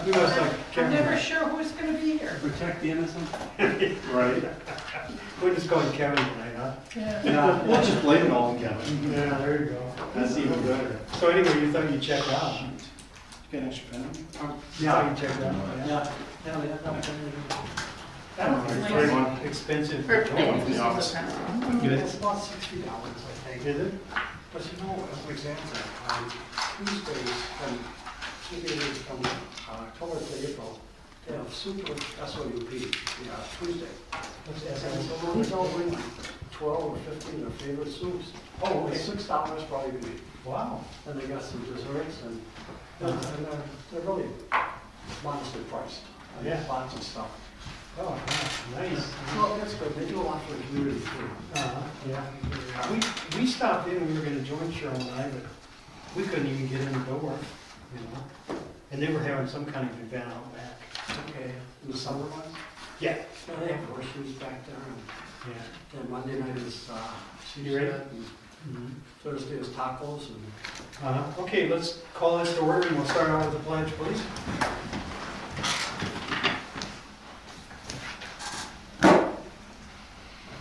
We must not I'm care. never sure who's gonna be here. Protect the innocent? Right. We're just going Kevin tonight, huh? Yeah. Yeah, we'll just blame it all on Kevin. Yeah, there you go. That's even better. So anyway, you thought you checked out? You got an extra pen? You thought you checked out? Yeah. Yeah, they have that. I don't think it's very expensive. The office. Good. It's about $60, I think. Is it? But you know, as an example, on Tuesdays, from October to April, they have super SOUP, Tuesday. And so they're all bring 12 or 15 of their favorite soups. Oh, okay. It's $6 probably a week. Wow. And they got some desserts and they're really modestly priced. And Yeah. lots of stuff. Oh, nice. Well, that's good. They do a lot for the community too. Yeah. We stopped in, we were gonna join Cheryl and I, but we couldn't even get in the door, you know? And they were having some kind of event out back. Okay. In the summer months? Yeah. Yeah, they have groceries back there and Yeah. then Monday night is You ready? seafood, and Thursday is tacos and Okay, let's call this to order and we'll start out with the pledge, please.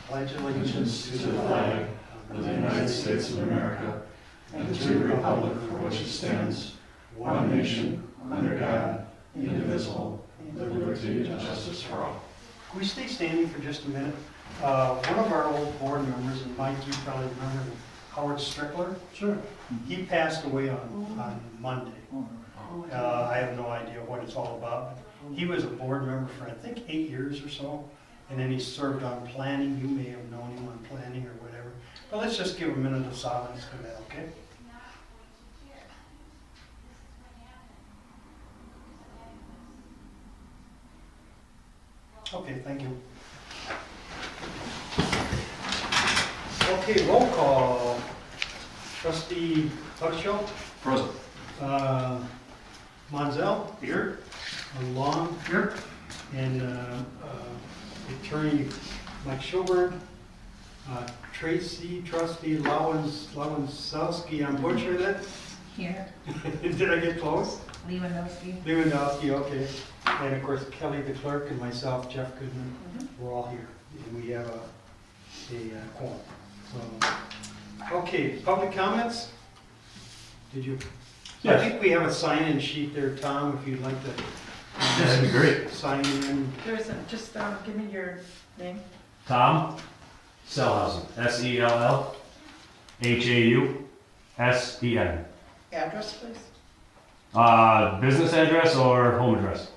Pledge allegiance to the flag of the United States of America and to the republic for which it stands, one nation, under God, indivisible, with liberty and justice for all. Can we stay standing for just a minute? One of our old board members, and Mike, you probably remember him, Howard Strickler. Sure. He passed away on Monday. I have no idea what it's all about. He was a board member for, I think, 8 years or so. And then he served on planning. You may have known him on planning or whatever. But let's just give a minute of silence for that, okay? Okay, thank you. Okay, roll call. Trustee Hutchell, Present. Monzel, Here? Long, Here. and Attorney Mike Schoberg, Tracy, Trustee Lewandowski, I'm butchering it. Here, Did I get close? Lewandowski. Lewandowski, okay. And of course Kelly the clerk and myself, Jeff Goodman, we're all here. And we have a quorum. So, okay, public comments? Did you? I think we have a sign-in sheet there, Tom, if you'd like to. That'd be great. Sign in. There's a, just, give me your name. Tom Sellhausen, Sellhausen. Address, please. Business address or home address?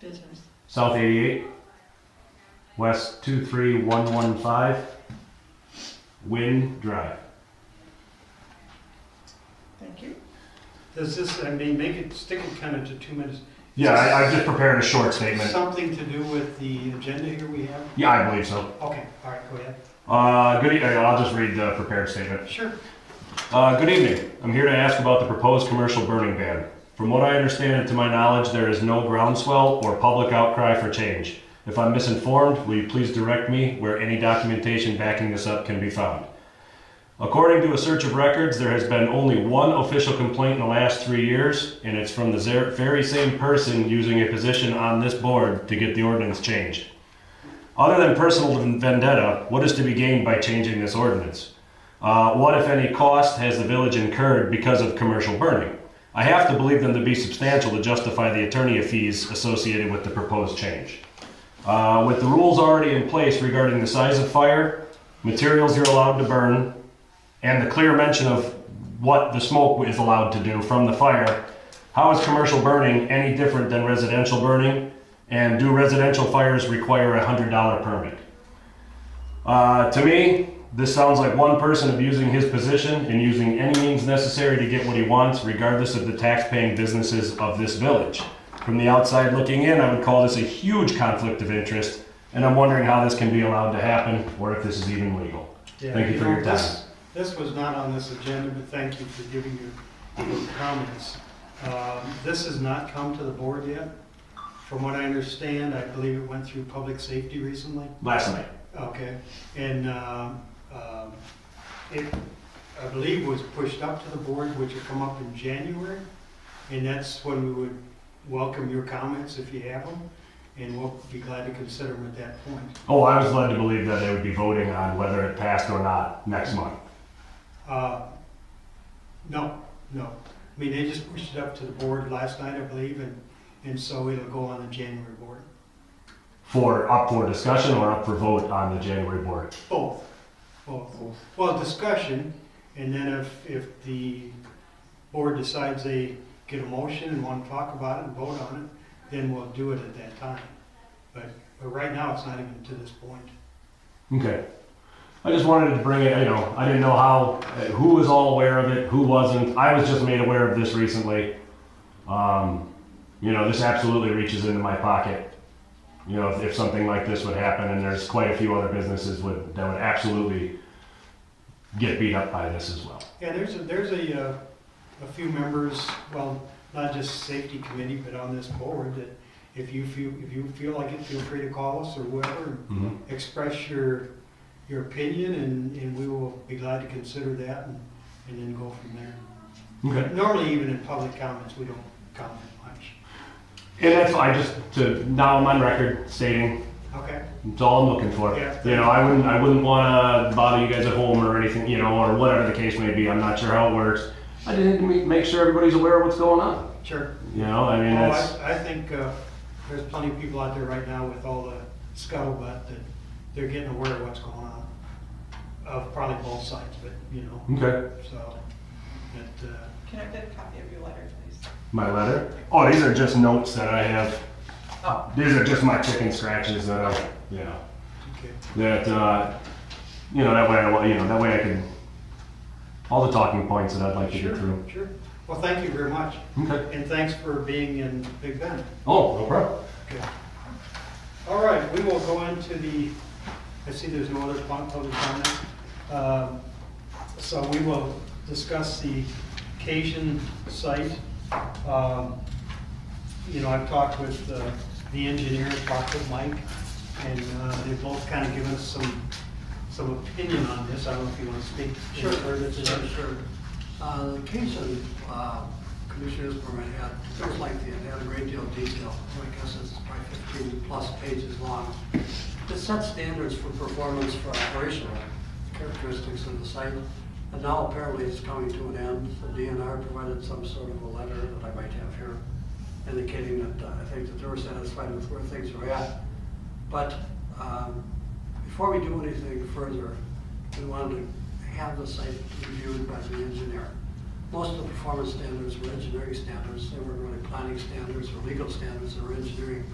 Business. South 88, West 23115, Wynn Drive. Thank you. Does this, I mean, stick it kind of to 2 minutes. Yeah, I've just prepared a short statement. Something to do with the agenda here we have? Yeah, I believe so. Okay, all right, go ahead. I'll just read the prepared statement. Sure. Good evening. I'm here to ask about the proposed commercial burning ban. From what I understand and to my knowledge, there is no groundswell or public outcry for change. If I'm misinformed, will you please direct me where any documentation backing this up can be found? According to a search of records, there has been only one official complaint in the last 3 years, and it's from the very same person using a position on this board to get the ordinance changed. Other than personal vendetta, what is to be gained by changing this ordinance? What, if any, cost has the village incurred because of commercial burning? I have to believe them to be substantial to justify the attorney fees associated with the proposed change. With the rules already in place regarding the size of fire, materials you're allowed to burn, and the clear mention of what the smoke is allowed to do from the fire, how is commercial burning any different than residential burning? And do residential fires require a $100 permit? To me, this sounds like one person abusing his position and using any means necessary to get what he wants, regardless of the tax-paying businesses of this village. From the outside looking in, I would call this a huge conflict of interest, and I'm wondering how this can be allowed to happen, or if this is even legal. Yeah, Thank you for your time. This was not on this agenda, but thank you for giving your comments. This has not come to the board yet. From what I understand, I believe it went through public safety recently. Last night. Okay, and it, I believe, was pushed up to the board, which will come up in January, and that's when we would welcome your comments if you have them, and we'll be glad to consider them at that point. Oh, I was led to believe that they would be voting on whether it passed or not next month. No. I mean, they just pushed it up to the board last night, I believe, and so it'll go on the January board. Up for discussion or up for vote on the January board? Both. Well, discussion, and then if the board decides they get a motion and want to talk about it and vote on it, then we'll do it at that time. But right now, it's not even to this point. Okay. I just wanted to bring it, I didn't know who was all aware of it, who wasn't. I was just made aware of this recently. This absolutely reaches into my pocket. If something like this would happen, and there's quite a few other businesses that would absolutely get beat up by this as well. Yeah, there's a few members, well, not just safety committee, but on this board, that if you feel like it, feel free to call us or whoever, and express your opinion, and we will be glad to consider that and then go from there. Okay. Normally, even in public comments, we don't comment much. And that's now I'm on record stating Okay? that's all I'm looking for. Yeah. I wouldn't want to bother you guys at home or anything, or whatever the case may be. I'm not sure how it works. I didn't make sure everybody's aware of what's going on. Sure. I I think there's plenty of people out there right now with all the scuttlebutt that they're getting aware of what's going on. Of probably both sides, but Okay. so. But, Can I get a copy of your letter, please? My letter? Oh, these are just notes that I have. Oh. These are just my chicken scratches that okay. that that way I can all the talking points that I'd like to get through. Sure. Well, thank you very much, Okay. and thanks for being in Big Bend. Oh, no problem. Okay. All right, we will go into I see there's no other public comments. So we will discuss the Cajun site. I've talked with the engineer, talked with Mike, and they've both kind of given us some opinion on this. I don't know if you want to speak Sure, further to that. sure. The Cajun Commissioners permit it was lengthy, it had a great deal of detail. I guess it's probably 15 plus pages long. It sets standards for performance for operational characteristics of the site. And now apparently it's coming to an end. The DNR provided some sort of a letter that I might have here indicating that I think that they were satisfied with where things are at. But before we do anything further, we wanted to have the site reviewed by the engineer. Most of the performance standards were engineering standards. They weren't really planning standards or legal standards, they were engineering.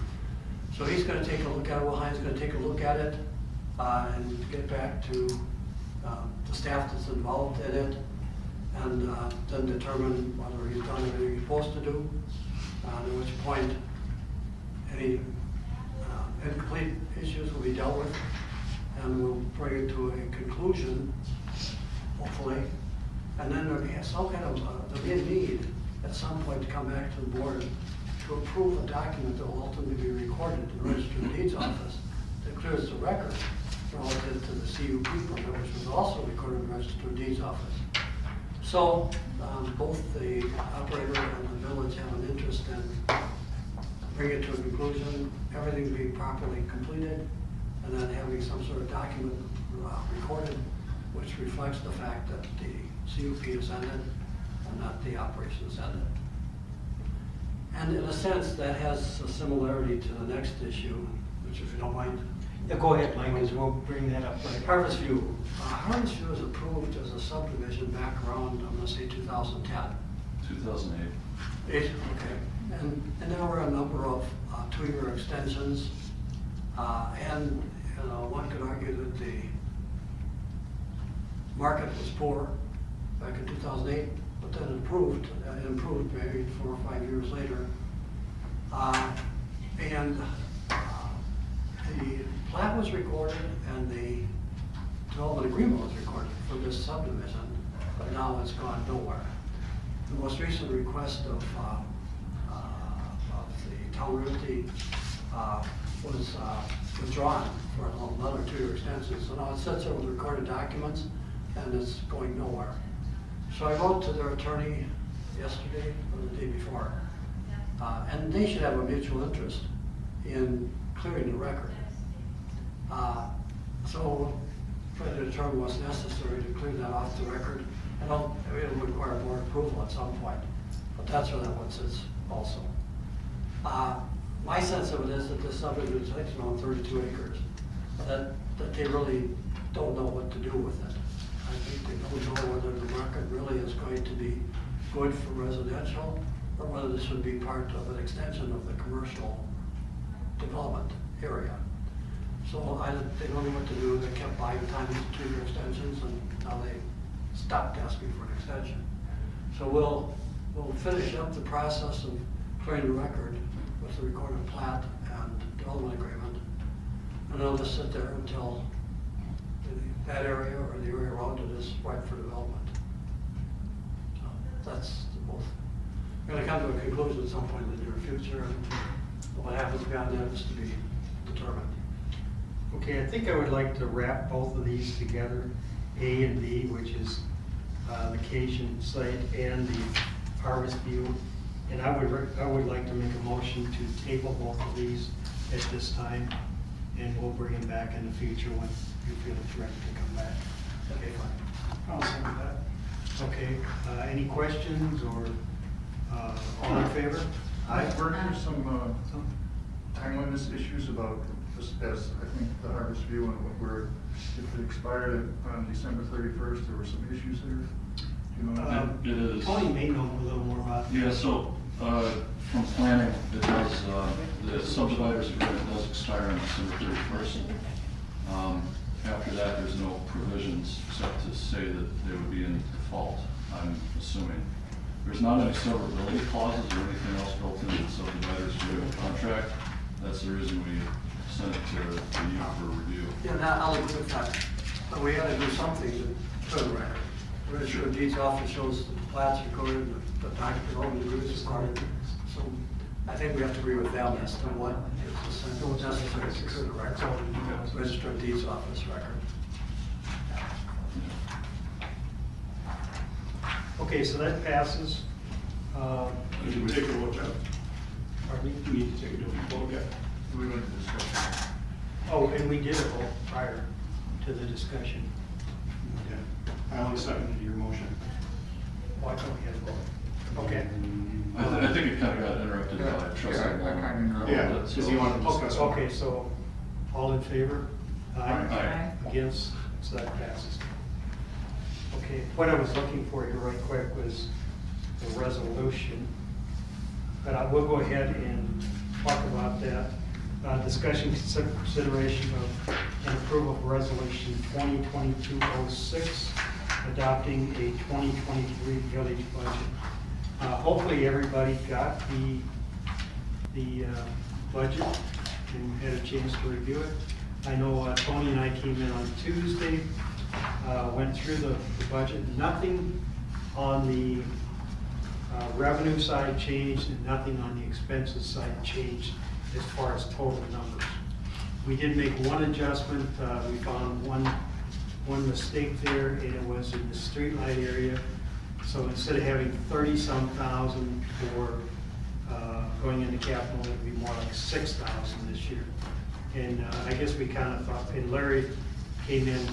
So he's going to take a look at it, Will Hines is going to take a look at it and get back to the staff that's involved in it, and then determine whether he's done everything he's supposed to do, at which point any incomplete issues will be dealt with, and we'll bring it to a conclusion, hopefully. And then there'll be some kind of, there'll be a need at some point to come back to the board to approve a document that will ultimately be recorded in the Register of Deeds office that clears the record relative to the CUP permit, which was also recorded in the Register of Deeds office. So both the operator and the village have an interest in bringing it to a conclusion, everything being properly completed, and then having some sort of document recorded which reflects the fact that the CUP is ended and not the operation is ended. And in a sense, that has a similarity to the next issue, which, if you don't mind. Yeah, go ahead, Mike, because we'll bring that up later. Harvest View. Harvest View was approved as a subdivision back around, I'm going to say 2010. 2008. Okay. And there were a number of 2-year extensions. And one could argue that the market was poor back in 2008, but then improved maybe 4 or 5 years later. The plat was recorded and the development agreement was recorded for this subdivision, but now it's gone nowhere. The most recent request of the town realty was withdrawn for another 2-year extension. So now it sits there with recorded documents and it's going nowhere. So I wrote to their attorney yesterday or the day before And they should have a mutual interest in clearing the record. So we'll try to determine what's necessary to clear that off the record. It'll require board approval at some point, but that's where that one sits also. My sense of it is that this subdivision is around 32 acres, that they really don't know what to do with it. I think they don't know whether the market really is going to be good for residential, or whether this would be part of an extension of the commercial development area. So they don't know what to do. They kept buying time into 2-year extensions, and now they stopped asking for an extension. So we'll finish up the process of clearing the record with the recorded plat and development agreement, and it'll just sit there until that area or the area around it is ripe for development. So that's both. We're going to come to a conclusion at some point in the near future, and what happens beyond that is to be determined. Okay, I think I would like to wrap both of these together, A and B, which is the Cajun site and the Harvest View. And I would like to make a motion to table both of these at this time, and we'll bring them back in the future when you feel it's ready to come back. Okay, fine. I'll second that. Okay, any questions or all in favor? Aye. Were there some timeliness issues about this, as I think the Harvest View and where if it expired on December 31st, there were some issues there? Do you know? It is. Tony may know a little more about that. Yeah, so, from planning, it does, the subdividers agreement does expire on December 31st. After that, there's no provisions except to say that they would be in default, I'm assuming. There's not any severability clauses or anything else built into the subdividers agreement contract. That's the reason we sent it to you for review. Yeah, now I'll agree with that. But we had to do something to clear the record. The Register of Deeds office shows the plats recorded, the document, all the agreements recorded. So I think we have to agree with them as to what is necessary to clear the record. Register of Deeds office record. Okay, so that passes. Did we take a vote, Jeff? Pardon me? Do we need to take a different vote yet? We went to discussion. Oh, and we did a vote prior to the discussion. Okay. I only seconded your motion. Why don't we have a vote? Okay. I think it kind of got interrupted by trustee Yeah, I Long. kinda agree. Yeah, So- because you wanted to discuss. it. Okay, so all in favor? Aye. Against? So that passes. Okay, what I was looking for here right quick was the resolution. But I will go ahead and talk about that. Discussion, consideration of and approval of resolution 2022-06, adopting a 2023 village budget. Hopefully everybody got the budget and had a chance to review it. I know Tony and I came in on Tuesday, went through the budget. Nothing on the revenue side changed and nothing on the expenses side changed as far as total numbers. We did make one adjustment. We found one mistake there, and it was in the streetlight area. So instead of having 30-some thousand for going into capital, it would be more like 6,000 this year. And I guess we kind of thought, and Larry came in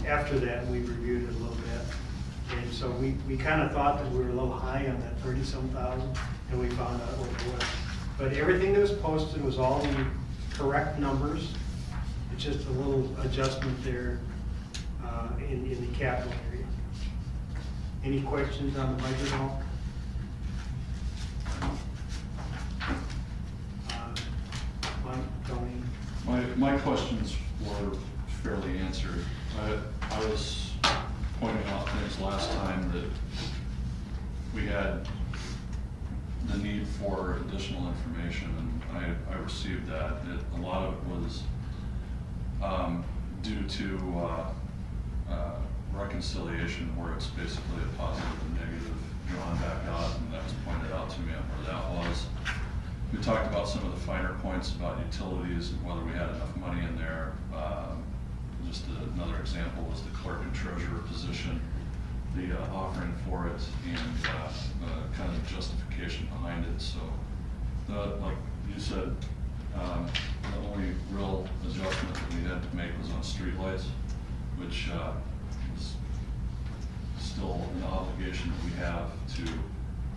after that, we reviewed it a little bit. And so we kind of thought that we were a little high on that 30-some thousand, and we found out what it was. But everything that was posted was all the correct numbers. It's just a little adjustment there in the capital area. Any questions on the budget at all? Mike, Tony? My questions were fairly answered. I was pointing out things last time that we had the need for additional information, and I received that. A lot of it was due to reconciliation, where it's basically a positive and negative drawn back out, and that was pointed out to me on where that was. We talked about some of the finer points about utilities and whether we had enough money in there. Just another example was the clerk and treasurer position. the offering for it and kind of justification behind it. So, like you said, the only real adjustment that we had to make was on streetlights, which is still an obligation that we have to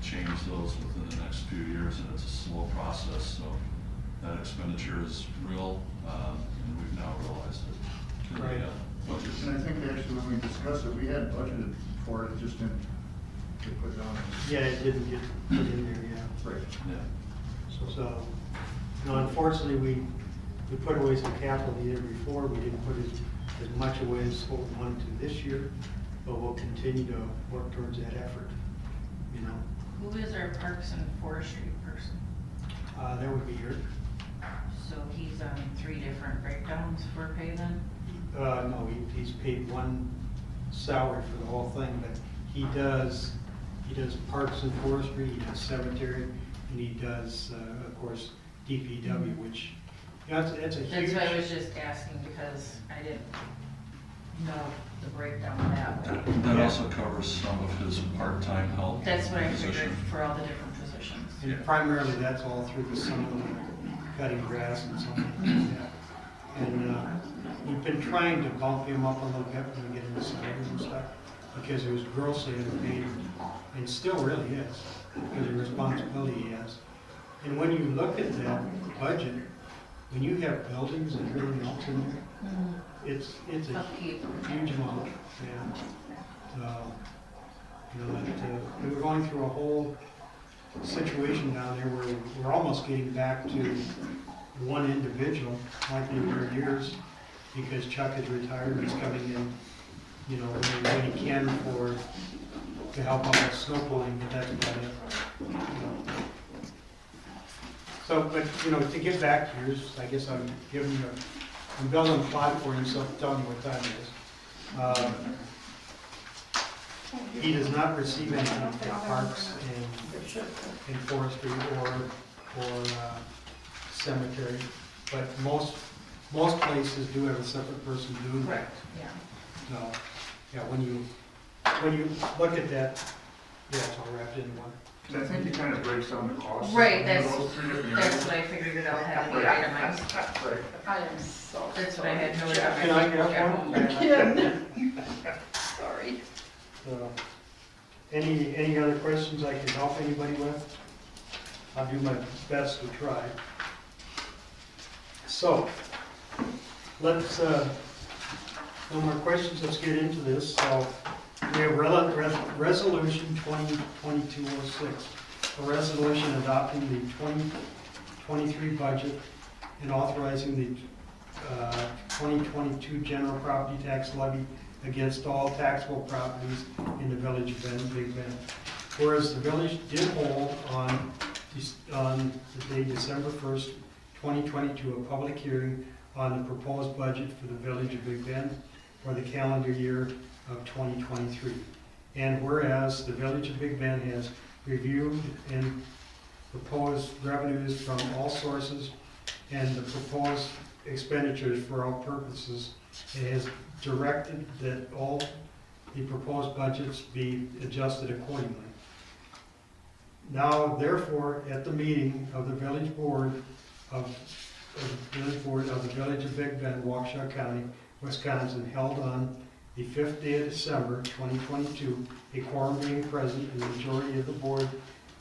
change those within the next few years, and it's a slow process. So that expenditure is real, and we've now realized it. in the, Right. Budget. And I think actually when we discussed it, we had budgeted for it, just didn't get put down. Yeah, it didn't get put in there, yeah. Right. Yeah. So, you know, unfortunately, we put away some capital the year before. We didn't put as much away as what we wanted to this year, but we'll continue to work towards that effort, you know. Who is our Parks and Forestry person? That would be your, So he's on 3 different breakdowns for pay then? no, he's paid one salary for the whole thing, but he does Parks and Forestry, he does cemetery, and he does, of course, DPW, which, you know, it's a huge. That's why I was just asking, because I didn't know the breakdown that way. That also covers some of his part-time help. That's what I position. figured for all the different positions. And primarily, that's all through the summer, cutting grass and something like that. And we've been trying to bump him up a little bit when we get into salaries and stuff, because it was grossly underpaid, and still really is, because of the responsibility he has. And when you look at that budget, when you have buildings and everything else in there, it's a Upkeep. huge amount, yeah. You know, we're going through a whole situation down there where we're almost getting back to one individual, like we were years, because Chuck is retired, he's coming in, you know, when he can to help out with snow blowing, but that's about it. You know. So, but, you know, to get back to yours, I guess I'm building a plot for him, so tell me what time it is. He does not receive anything from parks and forestry or cemetery, but most places do have a separate person doing that. Correct, yeah. So, yeah, when you look at that, yeah, it's all wrapped in one. And I think it kind of breaks down the cost. Right, of those three different That's areas. what I figured it all had to be itemized. Right. I am so. That's what I had noted on my Can I get paperwork at one? home. Again. Sorry. So, any other questions I can help anybody with? I'll do my best to try. So, let's, no more questions, let's get into this. So, we have Resolution 2022-06, a resolution adopting the 2023 budget and authorizing the 2022 general property tax levy against all taxable properties in the village of Big Bend. Whereas the village did hold on the day December 1st, 2022, a public hearing on the proposed budget for the village of Big Bend for the calendar year of 2023. And whereas the village of Big Bend has reviewed and proposed revenues from all sources and the proposed expenditures for all purposes, it has directed that all the proposed budgets be adjusted accordingly. Now, therefore, at the meeting of the village board of the village of Big Bend, Waukesha County, Wisconsin, held on the 5th day of December, 2022, a quorum being present, and the majority of the board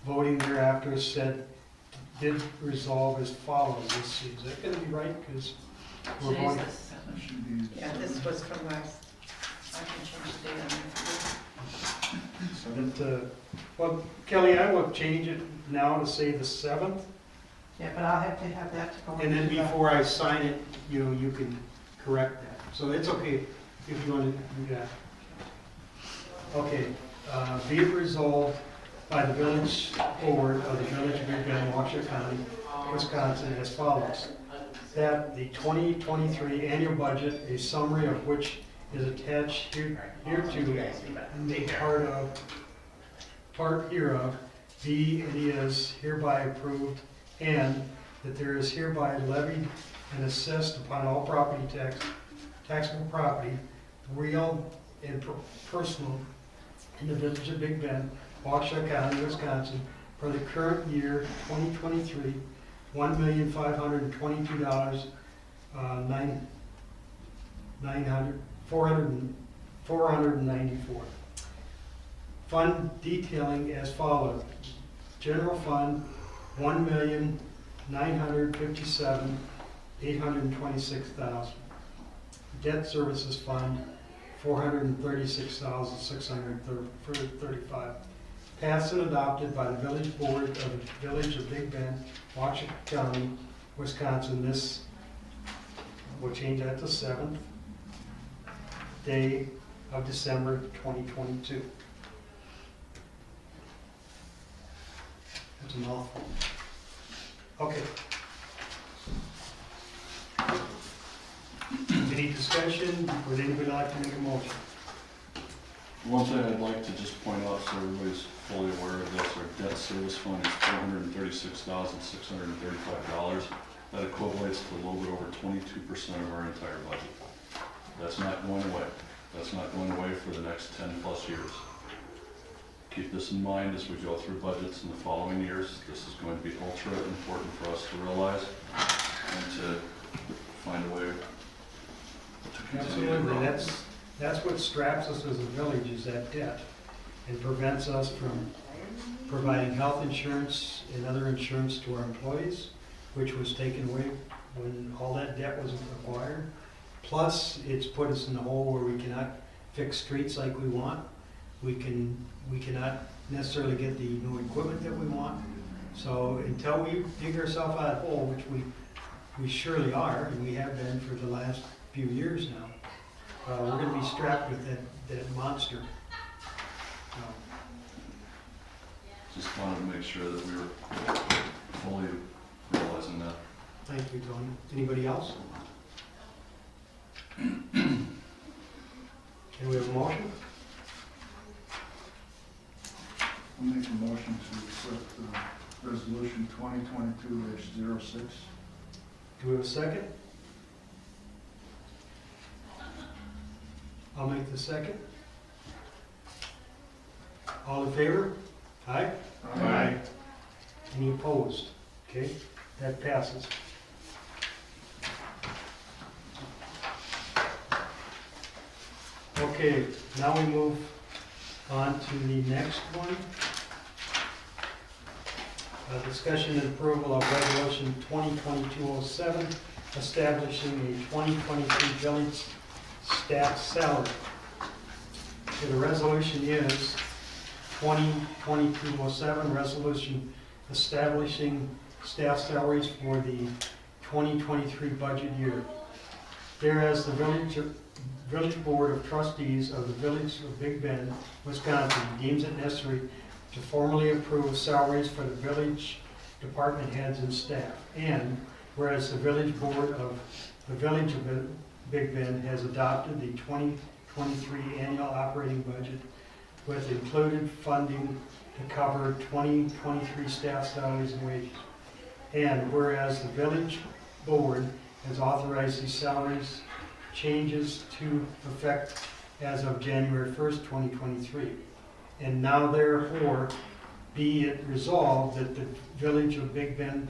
voting thereafter did resolve as follows. Let's see, is that going to be right? Because we're Today's voting. the 7th. Should be. Yeah, this was from last, I can change the date on But, well, Kelly, I will change it now to say the 7th, it. Yeah, but I'll have to have that to go. and then into the- before I sign it, you can correct that. So it's okay if you want to do that. Okay, be it resolved by the village board of the village of Big Bend, Waukesha County, Wisconsin, as follows. That the 2023 annual budget, a summary of which is attached hereto, and a part hereof, be and is hereby approved, and that there is hereby levied and assessed upon all taxable property, real and personal, in the village of Big Bend, Waukesha County, Wisconsin, for the current year 2023, $1,522,494. Fund detailing as follows. General fund, $1,957,826. Debt services fund, $436,635. Passed and adopted by the village board of the village of Big Bend, Waukesha County, Wisconsin. This, we'll change that to 7th day of December 2022. That's a mouthful. Okay. Any discussion? Would anybody like to make a motion? One thing I'd like to just point out so everybody's fully aware of this, our debt service fund is $436,635. That equates to a little bit over 22% of our entire budget. That's not going away. That's not going away for the next 10 plus years. Keep this in mind as we go through budgets in the following years. This is going to be ultra important for us to realize and to find a way to continue to Absolutely. grow. That's what straps us as a village, is that debt, and prevents us from providing health insurance and other insurance to our employees, which was taken away when all that debt was acquired. Plus, it's put us in a hole where we cannot fix streets like we want. We cannot necessarily get the new equipment that we want. So until we dig ourselves out of that hole, which we surely are, and we have been for the last few years now, we're going to be strapped with that monster. Just wanted to make sure that we were fully realizing that. Thank you, Tony. Anybody else? Can we have a motion? I'll make a motion to accept resolution 2022-06. Do we have a second? I'll make the second. All in favor? Aye? Aye. Any opposed? Okay, that passes. Okay, now we move on to the next one. Discussion and approval of resolution 2022-07, establishing a 2023 village staff salary. So the resolution is 2022-07, resolution establishing staff salaries for the 2023 budget year. Whereas the Village Board of Trustees of the Village of Big Bend, Wisconsin deems it necessary to formally approve salaries for the village department heads and staff. And whereas the Village Board of the Village of Big Bend has adopted the 2023 annual operating budget with included funding to cover 2023 staff salaries and wages. And whereas the Village Board has authorized these salaries changes to effect as of January 1st, 2023. And now therefore be it resolved that the Village of Big Bend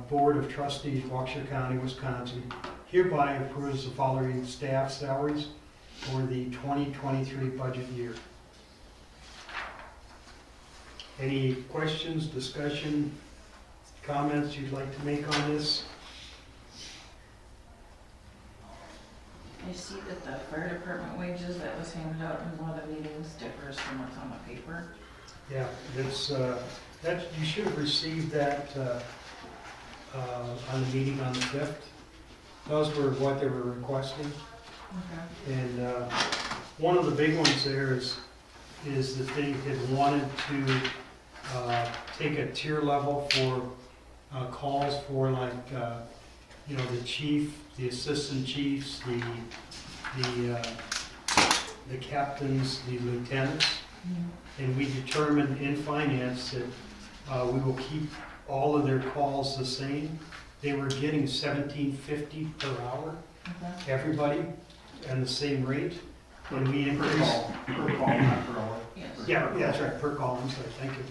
Board of Trustees, Waukesha County, Wisconsin, hereby approves the following staff salaries for the 2023 budget year. Any questions, discussion, comments you'd like to make on this? I see that the fire department wages that was handed out in one of the meetings differs from what's on the paper. Yeah, that's, you should have received that on the meeting on the 5th. Those were what they were requesting. Okay. And one of the big ones there is that they had wanted to take a tier level for calls for like, the chief, the assistant chiefs, the captains, the lieutenants. And we determined in finance that we will keep all of their calls the same. They were getting $17.50 per hour, Okay. everybody, and the same rate. And we Per increased, call, not per hour. Yes. yeah, yeah, that's right, per call, I'm sorry, thank you.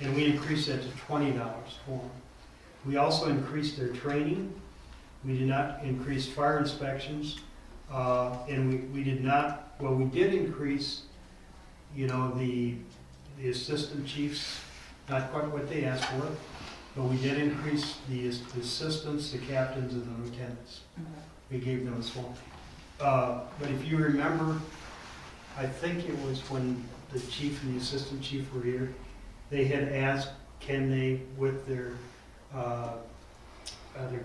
And we increased that to $20 for them. We also increased their training. We did not increase fire inspections. And we did not, well, we did increase, you know, the assistant chiefs, not quite what they asked for, but we did increase the assistants, the captains, and the lieutenants. We gave them a small. But if you remember, I think it was when the chief and the assistant chief were here, they had asked, can they, with their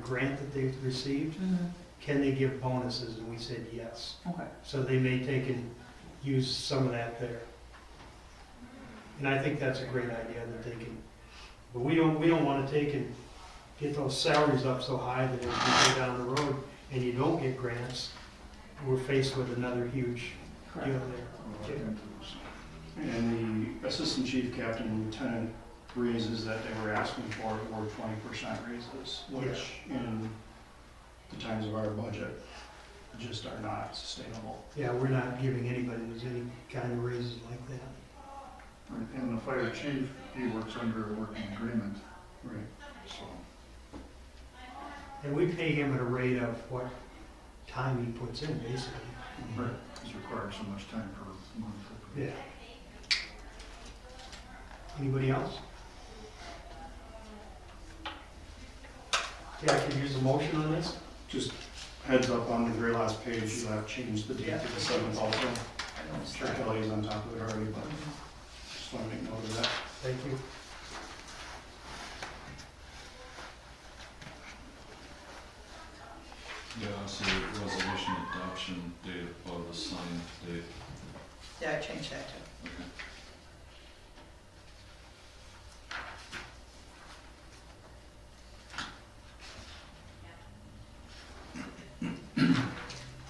grant that they've received, can they give bonuses? And we said yes. Okay. So they may take and use some of that there. And I think that's a great idea that they can, but we don't want to take and get those salaries up so high that as we go down the road and you don't get grants, we're faced with another huge deal there. I'll look into this. And the assistant chief, captain, and lieutenant raises that they were asking for were 20% raises, which in the times of our budget just are not sustainable. Yeah, we're not giving anybody who's any kind of raises like that. And the fire chief, he works under a working agreement, Right. so. And we pay him at a rate of what time he puts in, basically. He's required so much time per month. Yeah. Anybody else? Yeah, I could use a motion on this? Just heads up on the very last page, you have changed the date to the 7th also. I'm sure Kelly is on top of it already, but just want to make note of that. Thank you. Yeah, so resolution adoption date above the signed date. Yeah, I changed that too. Okay.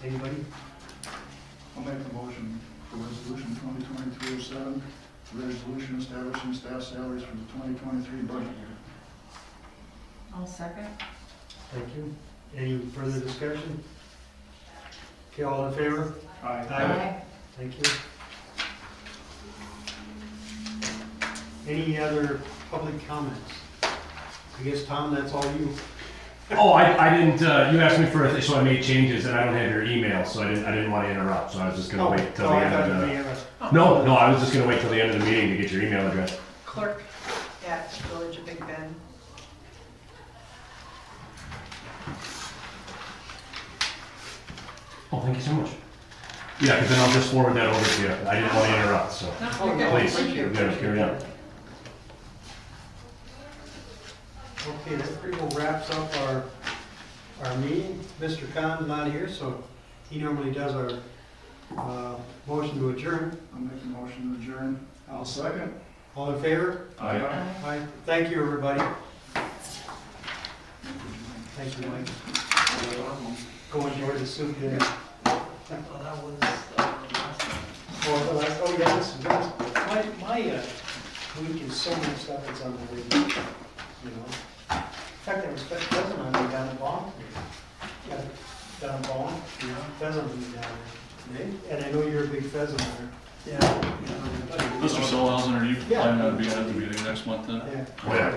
Anybody? I'll make the motion for resolution 2023-07, resolution establishing staff salaries for the 2023 budget year. I'll second. Thank you. Any further discussion? Okay, all in favor? Aye. Thank you. Any other public comments? I guess, Tom, that's all you. Oh, I didn't, you asked me for, so I made changes and I don't have your email, so I didn't want to interrupt, so I was just gonna wait till the I end thought of you the. may have No, I was just gonna wait till the end of the meeting to get your email address. Clerk at Village of Big Bend. Oh, thank you so much. Yeah, because then I'll just forward that over to you. I didn't want to interrupt, so No, you're good. please, Thank you. yeah, carry on. Okay, that pretty well wraps up our meeting. Mr. Khan's not here, so he normally does our motion to adjourn. I'll make the motion to adjourn. I'll second. All in favor? Aye. Aye. Thank you, everybody. Thank you, Mike. Go enjoy the soup dinner. Oh, yeah, this is, my week is so messed up, it's unbelievable, you know? In fact, there was pheasant on me down in Vaughn. Down in Vaughn, pheasant on me down there. And I know you're a big pheasant hunter. Yeah. Mr. Solhausen, are you Yeah. planning on being at the meeting next month then? Yeah. Oh, yeah.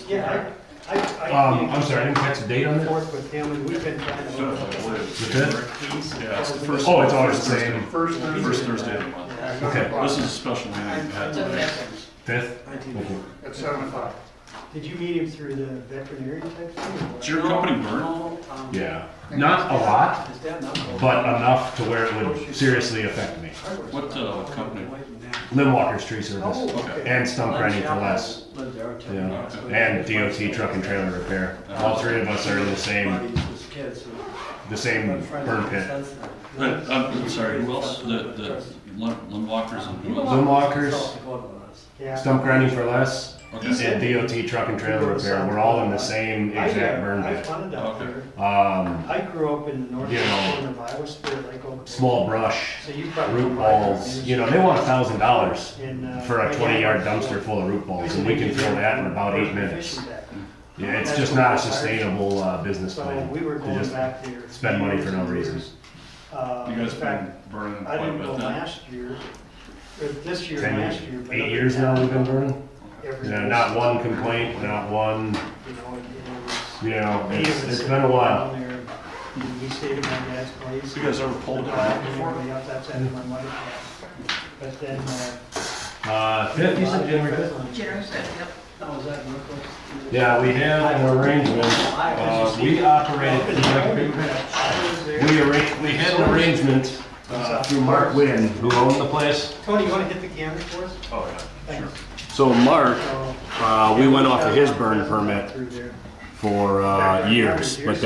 Yeah, I'm sorry, I didn't catch the date on that? Forth with him, and we've been trying to. The fifth? Yeah, it's the first. Oh, it's always the same. First Thursday of the month. Okay. This is a special meeting we had It's a today. Fifth? At 7 o'clock. Did you meet him through the veterinary type thing? Is your company Vern? Yeah. Not a lot, but enough to where it would seriously affect me. What company? Limb Walkers Tree Service. Okay. And Stump Grinding for Less. Yeah. And DOT Truck and Trailer Repair. All three of us are in the same burn pit. I'm sorry, who else? The limb walkers and who else? Limb Walkers, Yeah. Stump Grinding for Less, Okay. and DOT Truck and Trailer Repair. We're all in the same exact burn I pit. funded out Okay. there. Um, I grew up in the north You know, corner of Iowa, Spirit Lake, Oklahoma. small brush, So you probably root know my balls, business. you know, they want $1,000 And, for a 20-yard dumpster full of root balls, and we can fill that in about 8 minutes. Yeah, it's just not a sustainable business So plan we were to going just back there. spend money for no reason. You guys In fact, been burning I quite a didn't know bit then? last year, or this year, 10 last year. but 8 other years than now that, we've been burning. every Yeah, year. not one complaint, not one, You know, it was. you know, Me and it's the been a while. down there, We stayed at my dad's place. You guys ever pulled a The plant dog and before? everybody else outside of my mother's house. But then, 5th, you said January 5th? January fifth, yep. Now, is that Northwest? Yeah, we had an arrangement, we operated, I was there. we had an arrangement through Mark Wynn, who owned the place. Tony, you wanna hit the camera for us? Oh, yeah. Thanks. So Mark, So, we went off of his burn permit through there. for years, but